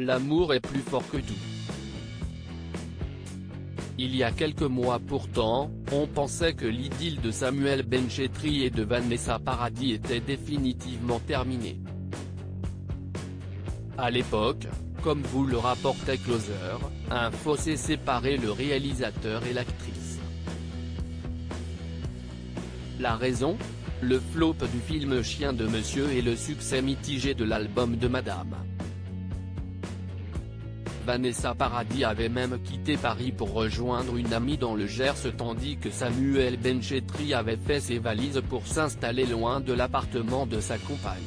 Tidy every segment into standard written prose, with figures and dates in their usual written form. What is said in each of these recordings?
L'amour est plus fort que tout. Il y a quelques mois pourtant, on pensait que l'idylle de Samuel Benchetri et de Vanessa Paradis était définitivement terminée. À l'époque, comme vous le rapportait Closer, un fossé séparait le réalisateur et l'actrice. La raison ? Le flop du film Chien de Monsieur et le succès mitigé de l'album de Madame. Vanessa Paradis avait même quitté Paris pour rejoindre une amie dans le Gers tandis que Samuel Benchetri avait fait ses valises pour s'installer loin de l'appartement de sa compagne.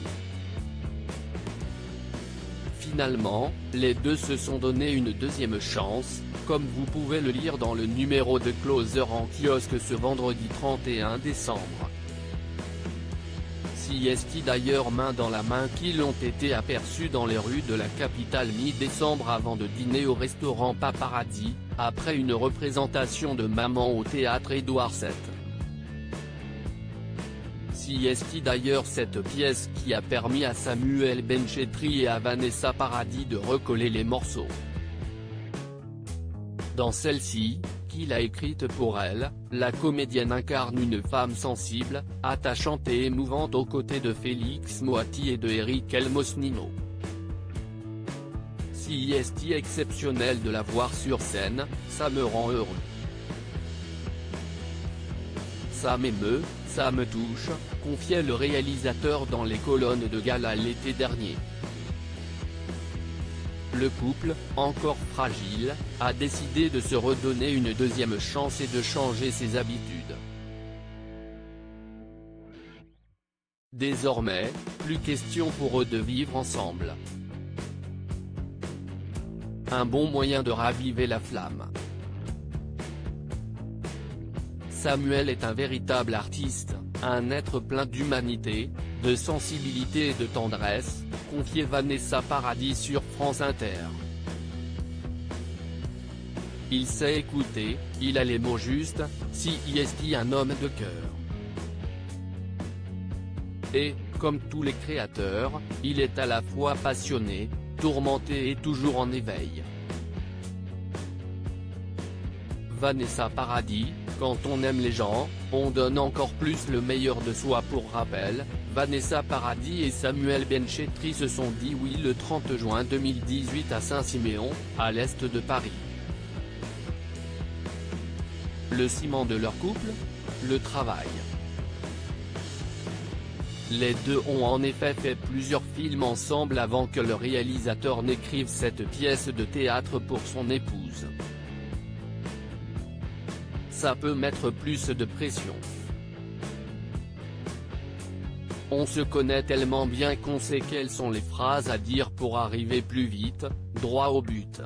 Finalement, les deux se sont donné une deuxième chance, comme vous pouvez le lire dans le numéro de Closer en kiosque ce vendredi 31 décembre. Est d'ailleurs main dans la main qu'ils ont été aperçus dans les rues de la capitale mi-décembre avant de dîner au restaurant Paparazzi, après une représentation de Maman au théâtre Édouard VII. D'ailleurs cette pièce qui a permis à Samuel Benchetri et à Vanessa Paradis de recoller les morceaux. Dans celle-ci, qu'il a écrite pour elle, la comédienne incarne une femme sensible, attachante et émouvante aux côtés de Félix Moati et de Eric Elmosnino. Si est exceptionnel de la voir sur scène, ça me rend heureux. Ça m'émeut, ça me touche, confiait le réalisateur dans les colonnes de Gala l'été dernier. Le couple, encore fragile, a décidé de se redonner une deuxième chance et de changer ses habitudes. Désormais, plus question pour eux de vivre ensemble. Un bon moyen de raviver la flamme. Samuel est un véritable artiste, un être plein d'humanité, de sensibilité et de tendresse, confiait Vanessa Paradis sur France Inter. Il sait écouter, il a les mots justes, un homme de cœur. Et, comme tous les créateurs, il est à la fois passionné, tourmenté et toujours en éveil. Vanessa Paradis, quand on aime les gens, on donne encore plus le meilleur de soi. Pour rappel, Vanessa Paradis et Samuel Benchetri se sont dit oui le 30 juin 2018 à Saint-Siméon, à l'est de Paris. Le ciment de leur couple ? Le travail. Les deux ont en effet fait plusieurs films ensemble avant que le réalisateur n'écrive cette pièce de théâtre pour son épouse. Ça peut mettre plus de pression. On se connaît tellement bien qu'on sait quelles sont les phrases à dire pour arriver plus vite, droit au but.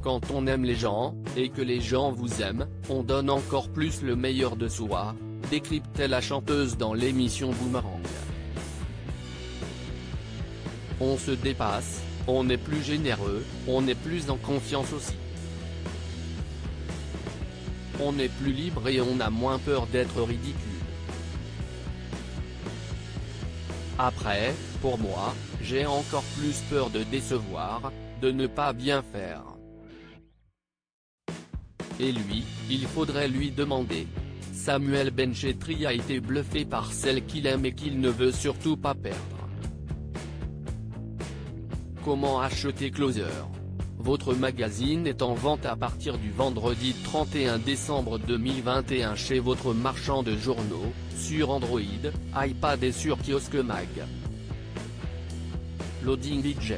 Quand on aime les gens, et que les gens vous aiment, on donne encore plus le meilleur de soi, décryptait la chanteuse dans l'émission Boomerang. On se dépasse, on est plus généreux, on est plus en confiance aussi. On est plus libre et on a moins peur d'être ridicule. Après, pour moi, j'ai encore plus peur de décevoir, de ne pas bien faire. Et lui, il faudrait lui demander. Samuel Benchetri a été bluffé par celle qu'il aime et qu'il ne veut surtout pas perdre. Comment acheter Closer ? Votre magazine est en vente à partir du vendredi 31 décembre 2021 chez votre marchand de journaux, sur Android, iPad et sur Kiosque Mag. Loading DJ.